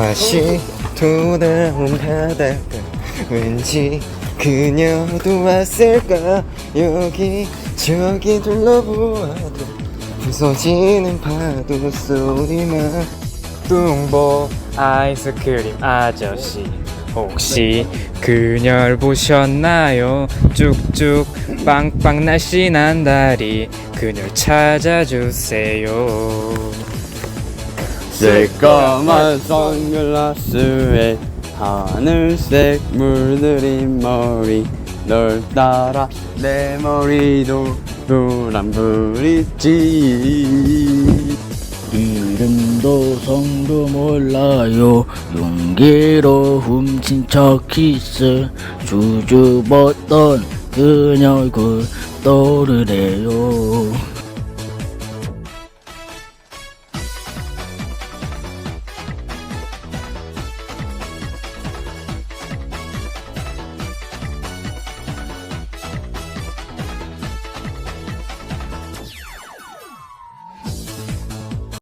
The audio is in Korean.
다시 돌아온 바닷가 왠지 그녀도 왔을까 여기 저기 둘러보아도 부서지는 파도 소리만 뚱보 아이스크림 아저씨 혹시 그녀를 보셨나요? 쭉쭉 빵빵 날씬한 다리 그녀를 찾아주세요. 새까만 선글라스에 하늘색 물들인 머리 널 따라 내 머리도 노란불이지. 이름도 성도 몰라요. 용기로 훔친 첫 키스 수줍었던 그녀 얼굴 떠오르네요.